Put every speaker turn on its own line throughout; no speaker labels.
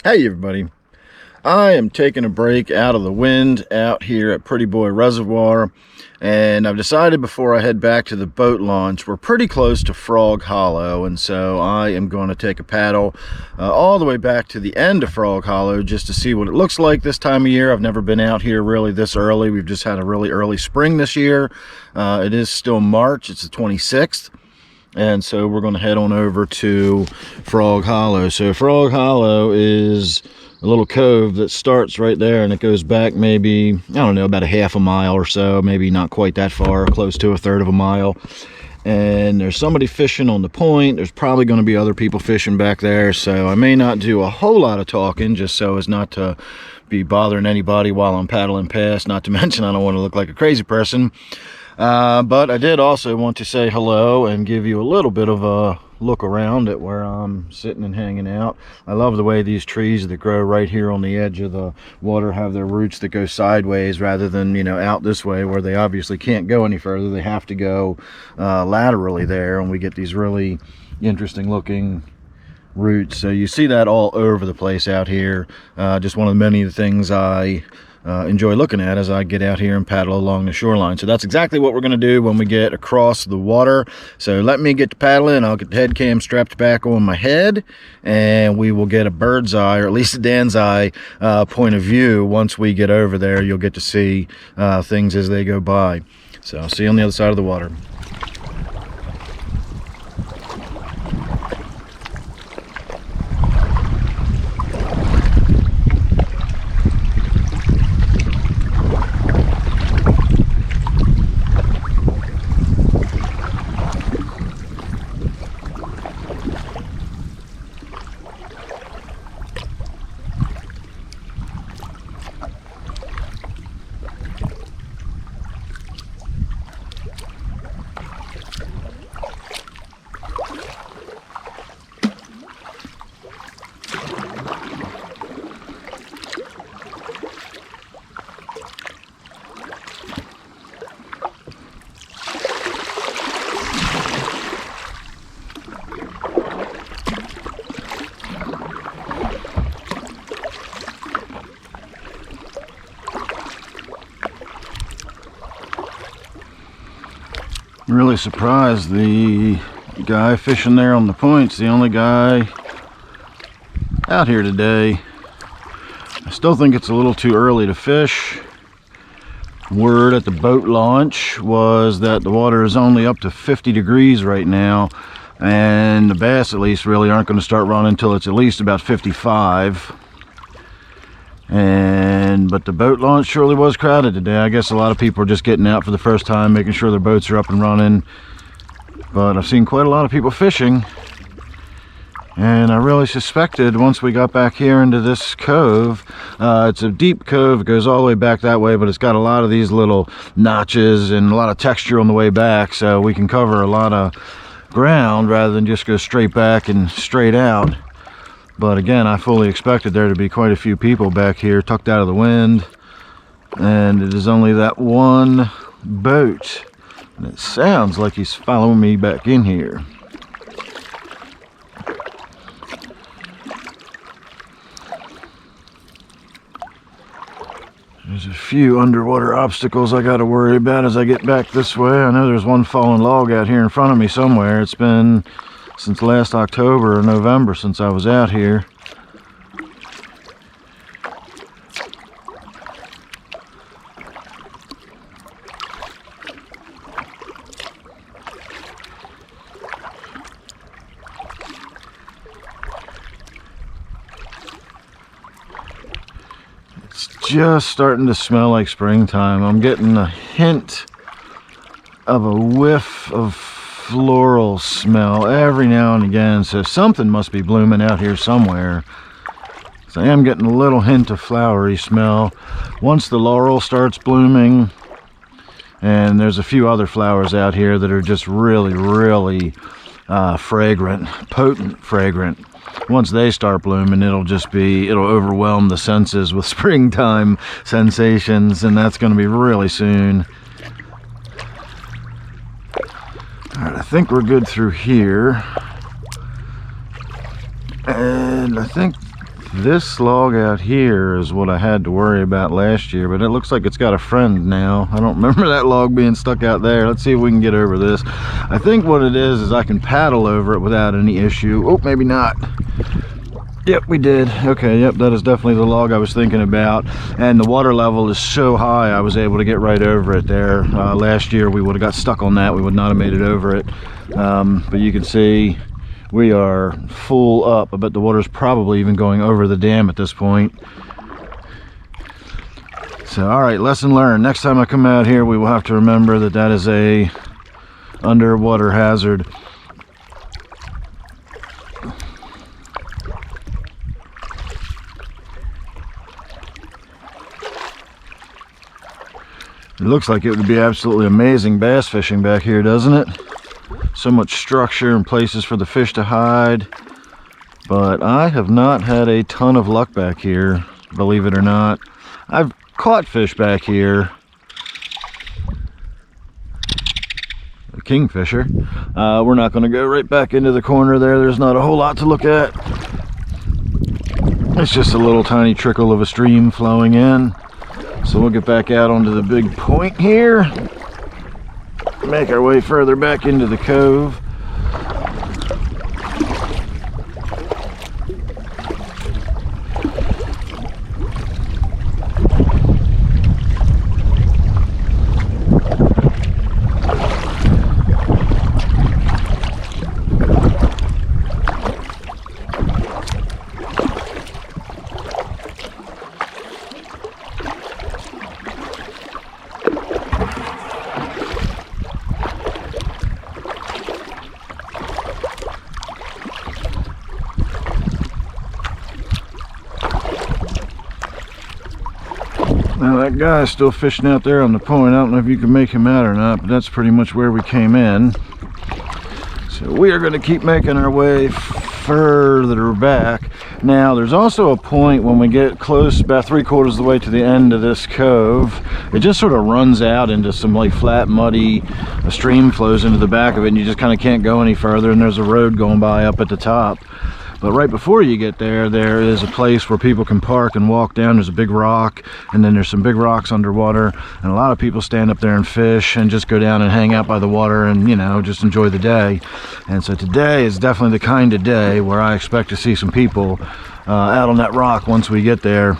Hey everybody, I am taking a break out of the wind out here at Prettyboy Reservoir, and I've decided before I head back to the boat launch, we're pretty close to Frog Hollow, and so I am going to take a paddle all the way back to the end of Frog Hollow just to see what it looks like this time of year. I've never been out here really this early. We've just had a really early spring this year. It is still March, it's the 26th. And so we're going to head on over to Frog Hollow. So Frog Hollow is a little cove that starts right there, and it goes back maybe, I don't know, about a half a mile or so, maybe not quite that far, close to a third of a mile. And there's somebody fishing on the point. There's probably going to be other people fishing back there, so I may not do a whole lot of talking, just so as not to be bothering anybody while I'm paddling past. Not to mention I don't want to look like a crazy person. But I did also want to say hello and give you a little bit of a look around at where I'm sitting and hanging out. I love the way these trees that grow right here on the edge of the water have their roots that go sideways rather than, you know, out this way where they obviously can't go any further. They have to go laterally there, and we get these really interesting looking roots. So you see that all over the place out here. Just one of the many things I enjoy looking at as I get out here and paddle along the shoreline. So that's exactly what we're going to do when we get across the water. So let me get to paddling. I'll get the head cam strapped back on my head, and we will get a bird's eye, or at least a Dan's eye point of view. Once we get over there, you'll get to see things as they go by. So I'll see you on the other side of the water. Really surprised the guy fishing there on the point's the only guy out here today. I still think it's a little too early to fish. Word at the boat launch was that the water is only up to 50 degrees right now, and the bass at least really aren't going to start running until it's at least about 55. But the boat launch surely was crowded today. I guess a lot of people are just getting out for the first time, making sure their boats are up and running. But I've seen quite a lot of people fishing, and I really suspected once we got back here into this cove, it's a deep cove, it goes all the way back that way, but it's got a lot of these little notches and a lot of texture on the way back, so we can cover a lot of ground rather than just go straight back and straight out. But again, I fully expected there to be quite a few people back here tucked out of the wind, and it is only that one boat, and it sounds like he's following me back in here. There's a few underwater obstacles I got to worry about as I get back this way. I know there's one fallen log out here in front of me somewhere. It's been since last October or November since I was out here. It's just starting to smell like springtime. I'm getting a hint of a whiff of floral smell every now and again, so something must be blooming out here somewhere. So I am getting a little hint of flowery smell. Once the laurel starts blooming, and there's a few other flowers out here that are just really fragrant, potent fragrant. Once they start blooming, it'll overwhelm the senses with springtime sensations, and that's going to be really soon. Alright, I think we're good through here. And I think This log out here is what I had to worry about last year, but it looks like it's got a friend now. I don't remember that log being stuck out there. Let's see if we can get over this. I think what it is I can paddle over it without any issue. Oh, maybe not. Yep, we did. Okay, yep, that is definitely the log I was thinking about. And the water level is so high, I was able to get right over it there. Last year, we would have got stuck on that. We would not have made it over it. But you can see we are full up. I bet the water's probably even going over the dam at this point. So, all right, lesson learned. Next time I come out here, we will have to remember that that is a underwater hazard. It looks like it would be absolutely amazing bass fishing back here, doesn't it? So much structure and places for the fish to hide. But I have not had a ton of luck back here, believe it or not. I've caught fish back here. A kingfisher. We're not going to go right back into the corner there. There's not a whole lot to look at. It's just a little tiny trickle of a stream flowing in. So we'll get back out onto the big point here. Make our way further back into the cove. Now that guy's still fishing out there on the point. I don't know if you can make him out or not, but that's pretty much where we came in. So we are going to keep making our way further back. Now there's also a point when we get close, about 3/4 of the way to the end of this cove, it just sort of runs out into some like flat, muddy, a stream flows into the back of it, and you just kind of can't go any further, and there's a road going by up at the top. But right before you get there, there is a place where people can park and walk down. There's a big rock, and then there's some big rocks underwater, and a lot of people stand up there and fish and just go down and hang out by the water and, you know, just enjoy the day. And so today is definitely the kind of day where I expect to see some people out on that rock once we get there.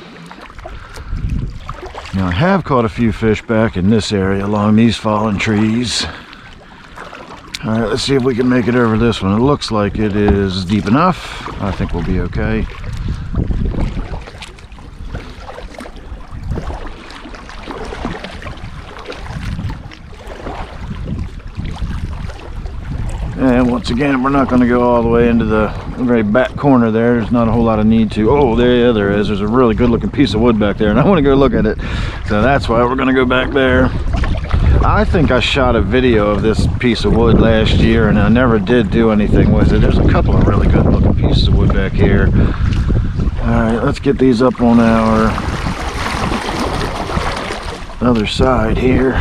Now, I have caught a few fish back in this area along these fallen trees. All right, let's see if we can make it over this one. It looks like it is deep enough. I think we'll be okay. And once again, we're not going to go all the way into the very back corner there. There's not a whole lot of need to. Oh, there is. There's a really good looking piece of wood back there, and I want to go look at it. So that's why we're going to go back there. I think I shot a video of this piece of wood last year, and I never did do anything with it. There's a couple of really good looking pieces of wood back here. Alright, let's get these up on our other side here.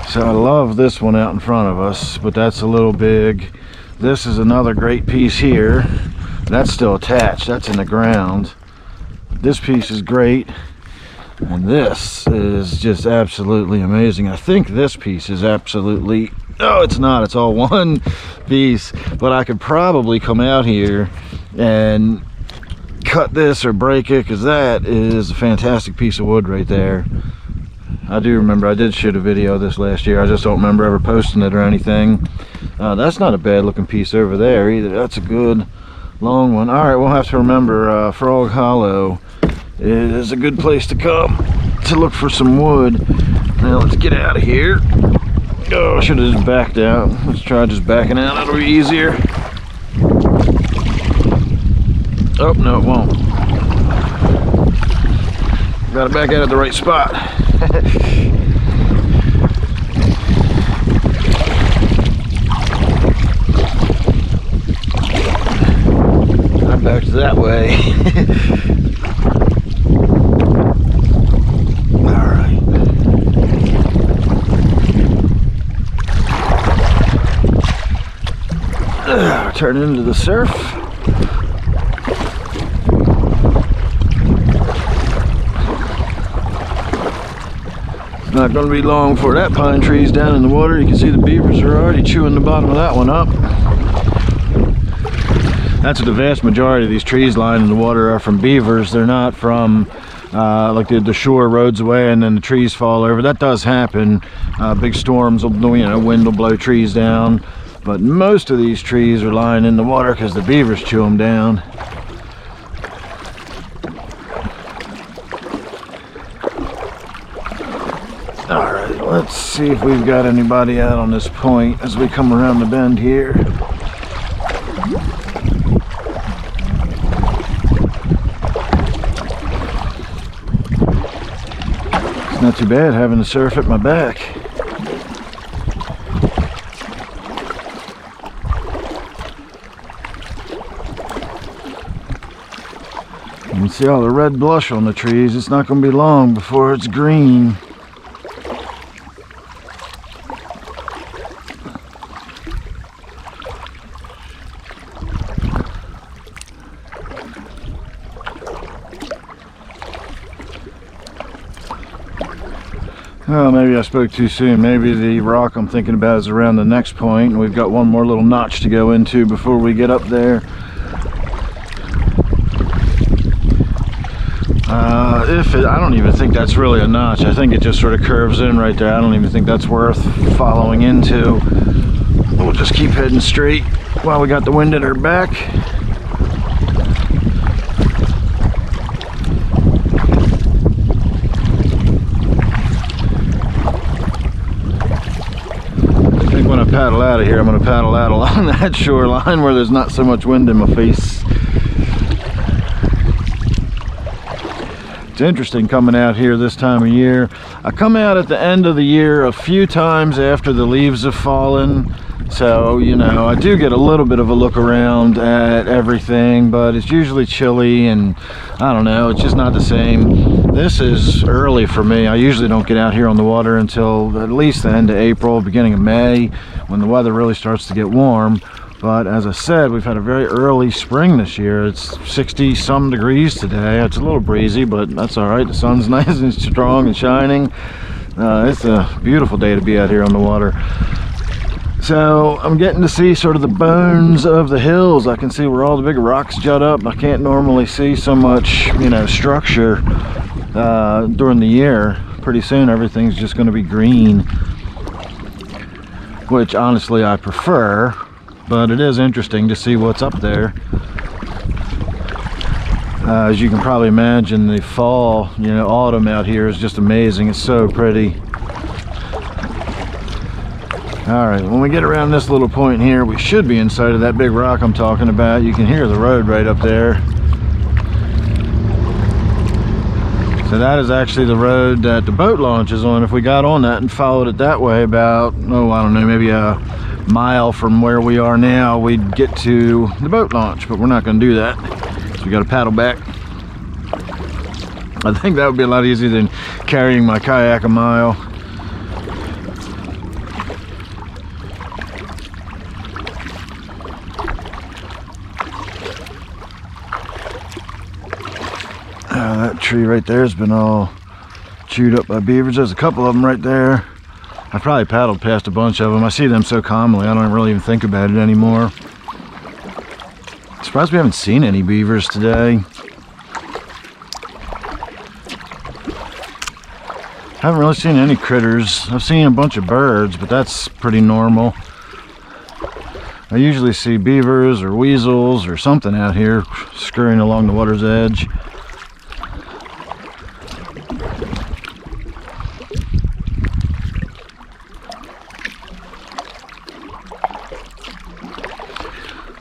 So I love this one out in front of us, but that's a little big. This is another great piece here. That's still attached. That's in the ground. This piece is great, and this is just absolutely amazing. I think this piece is absolutely, oh, it's not, it's all one piece, but I could probably come out here and cut this or break it, because that is a fantastic piece of wood right there. I do remember I did shoot a video of this last year. I just don't remember ever posting it or anything. That's not a bad looking piece over there either. That's a good long one. All right, we'll have to remember Frog Hollow is a good place to come to look for some wood. Now let's get out of here. Oh, I should have just backed out. Let's try just backing out. That'll be easier. Oh, no, it won't. Got to back out at the right spot. I backed that way. All right. turn into the surf. It's not going to be long before that pine tree's down in the water. You can see the beavers are already chewing the bottom of that one up. That's the vast majority of these trees lying in the water are from beavers. They're not from like the shore roads away and then the trees fall over. That does happen. Big storms will, wind will blow trees down. But most of these trees are lying in the water because the beavers chew them down. All right, let's see if we've got anybody out on this point as we come around the bend here. It's not too bad having the surf at my back. You can see all the red blush on the trees. It's not going to be long before it's green. Oh, maybe I spoke too soon. Maybe the rock I'm thinking about is around the next point, and we've got one more little notch to go into before we get up there. I don't even think that's really a notch. I think it just sort of curves in right there. I don't even think that's worth following into. We'll just keep heading straight while we got the wind at our back. I think when I paddle out of here, I'm going to paddle out along that shoreline where there's not so much wind in my face. It's interesting coming out here this time of year. I come out at the end of the year a few times after the leaves have fallen. So, I do get a little bit of a look around at everything, but it's usually chilly and I don't know, it's just not the same. This is early for me. I usually don't get out here on the water until at least the end of April, beginning of May, when the weather really starts to get warm. But as I said, we've had a very early spring this year. It's 60 some degrees today. It's a little breezy, but that's all right. The sun's nice and strong and shining. It's a beautiful day to be out here on the water. So I'm getting to see sort of the bones of the hills. I can see where all the big rocks jut up. I can't normally see so much, structure during the year. Pretty soon everything's just going to be green, which honestly I prefer. But it is interesting to see what's up there. As you can probably imagine, the fall, autumn out here is just amazing. It's so pretty. All right, when we get around this little point here, we should be inside of that big rock I'm talking about. You can hear the road right up there. So that is actually the road that the boat launch is on. If we got on that and followed it that way about, I don't know, maybe a mile from where we are now, we'd get to the boat launch, but we're not going to do that. So we got to paddle back. I think that would be a lot easier than carrying my kayak a mile. That tree right there has been all chewed up by beavers. There's a couple of them right there. I probably paddled past a bunch of them. I see them so commonly, I don't really even think about it anymore. Surprised we haven't seen any beavers today. Haven't really seen any critters. I've seen a bunch of birds, but that's pretty normal. I usually see beavers or weasels or something out here scurrying along the water's edge.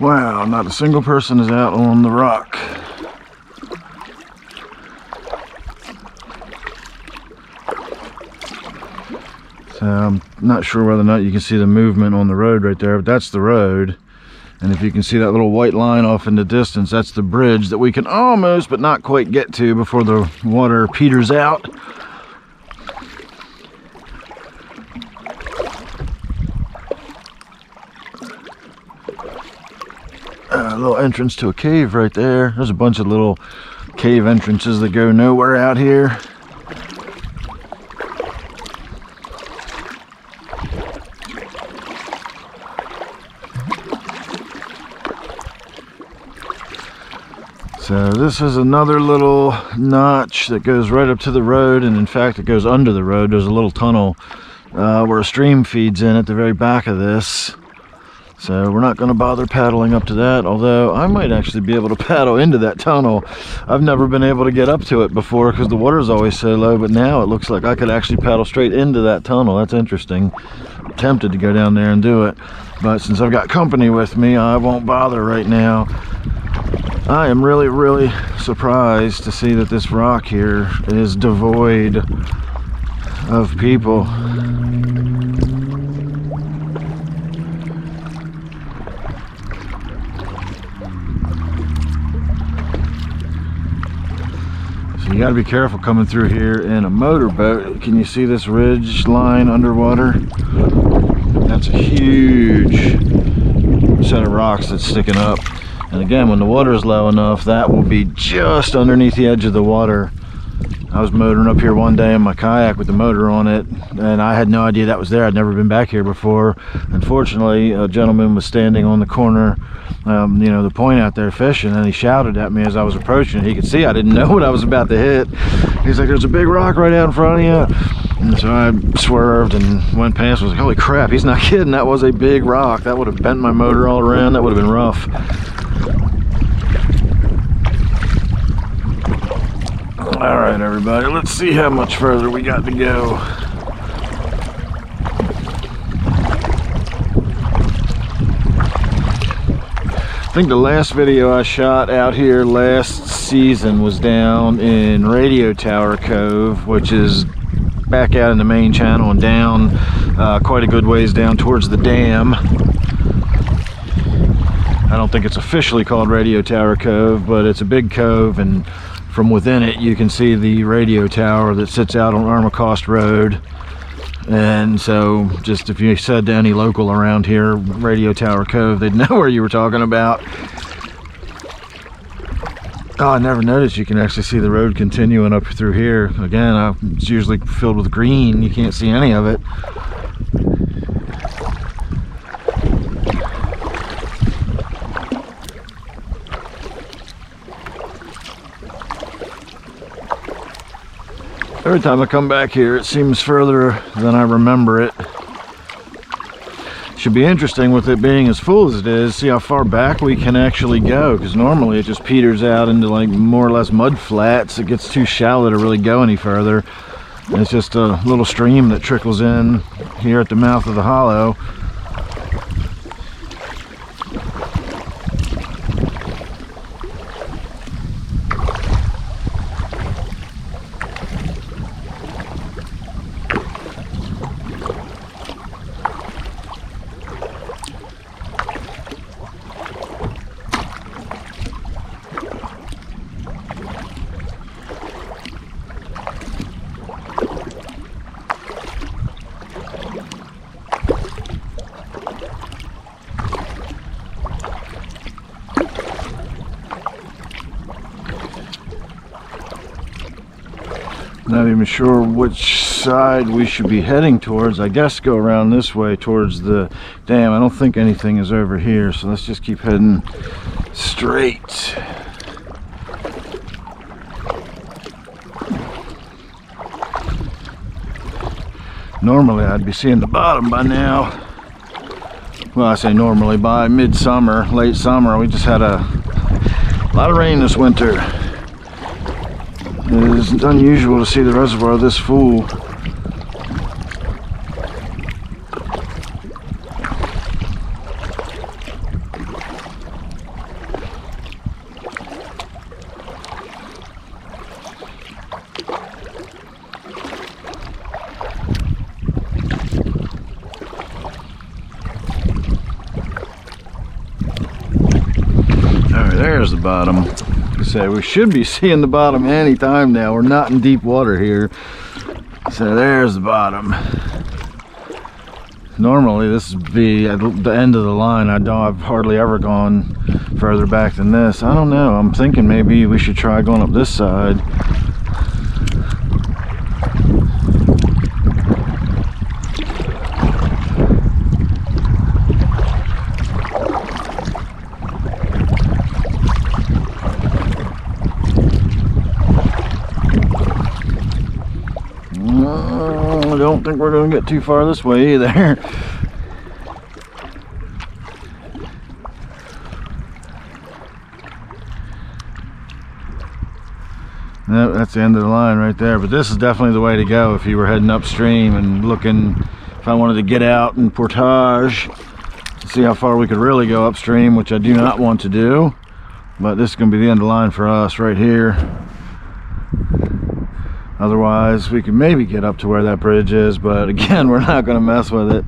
Wow, not a single person is out on the rock. So I'm not sure whether or not you can see the movement on the road right there, but that's the road. And if you can see that little white line off in the distance, that's the bridge that we can almost but not quite get to before the water peters out. a little entrance to a cave right there. There's a bunch of little cave entrances that go nowhere out here. So this is another little notch that goes right up to the road, and in fact it goes under the road. There's a little tunnel where a stream feeds in at the very back of this. So we're not going to bother paddling up to that, although I might actually be able to paddle into that tunnel. I've never been able to get up to it before because the water's always so low, but now it looks like I could actually paddle straight into that tunnel. That's interesting. I'm tempted to go down there and do it, but since I've got company with me, I won't bother right now. I am really surprised to see that this rock here is devoid of people. So you got to be careful coming through here in a motorboat. Can you see this ridge line underwater? That's a huge set of rocks that's sticking up. And again, when the water is low enough, that will be just underneath the edge of the water. I was motoring up here one day in my kayak with the motor on it, and I had no idea that was there. I'd never been back here before. Unfortunately, a gentleman was standing on the corner, you know, the point out there fishing, and he shouted at me as I was approaching. He could see I didn't know what I was about to hit. He's like, "There's a big rock right out in front of you." And so I swerved and went past. I was like, holy crap, he's not kidding. That was a big rock. That would have bent my motor all around. That would have been rough. All right, everybody, let's see how much further we got to go. I think the last video I shot out here last season was down in Radio Tower Cove, which is back out in the main channel and down quite a good ways down towards the dam. I don't think it's officially called Radio Tower Cove, but it's a big cove, and from within it you can see the radio tower that sits out on Armacost Road. And so just if you said to any local around here Radio Tower Cove, they'd know where you were talking about. Oh, I never noticed you can actually see the road continuing up through here. Again, it's usually filled with green. You can't see any of it. Every time I come back here, it seems further than I remember it. Should be interesting with it being as full as it is, see how far back we can actually go, because normally it just peters out into like more or less mud flats. It gets too shallow to really go any further. And it's just a little stream that trickles in here at the mouth of the hollow. Not even sure which side we should be heading towards. I guess go around this way towards the dam. I don't think anything is over here, so let's just keep heading straight. Normally I'd be seeing the bottom by now. Well, I say normally, by midsummer, late summer. We just had a lot of rain this winter. It is unusual to see the reservoir this full. Alright, there's the bottom. So we should be seeing the bottom any time now. We're not in deep water here. So there's the bottom. Normally this would be at the end of the line. I've hardly ever gone further back than this. I don't know. I'm thinking maybe we should try going up this side. I don't think we're going to get too far this way either. Nope, that's the end of the line right there. But this is definitely the way to go if you were heading upstream and looking, if I wanted to get out and portage, see how far we could really go upstream, which I do not want to do. But this is going to be the end of the line for us right here. Otherwise, we can maybe get up to where that bridge is, but again, we're not going to mess with it.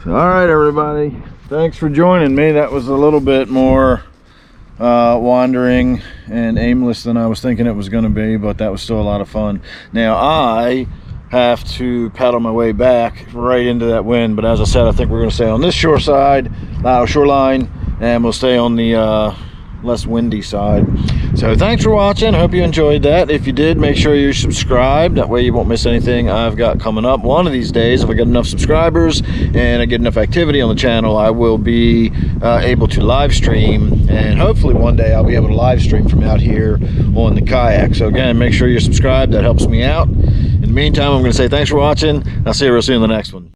So, all right, everybody, thanks for joining me. That was a little bit more wandering and aimless than I was thinking it was going to be, but that was still a lot of fun. Now, I have to paddle my way back right into that wind, but as I said, I think we're going to stay on this shoreline, and we'll stay on the less windy side. So thanks for watching. I hope you enjoyed that. If you did, make sure you're subscribed. That way you won't miss anything I've got coming up. One of these days, if I get enough subscribers and I get enough activity on the channel, I will be able to live stream, and hopefully one day I'll be able to live stream from out here on the kayak. So again, make sure you're subscribed. That helps me out. In the meantime, I'm going to say thanks for watching. I'll see you real soon in the next one.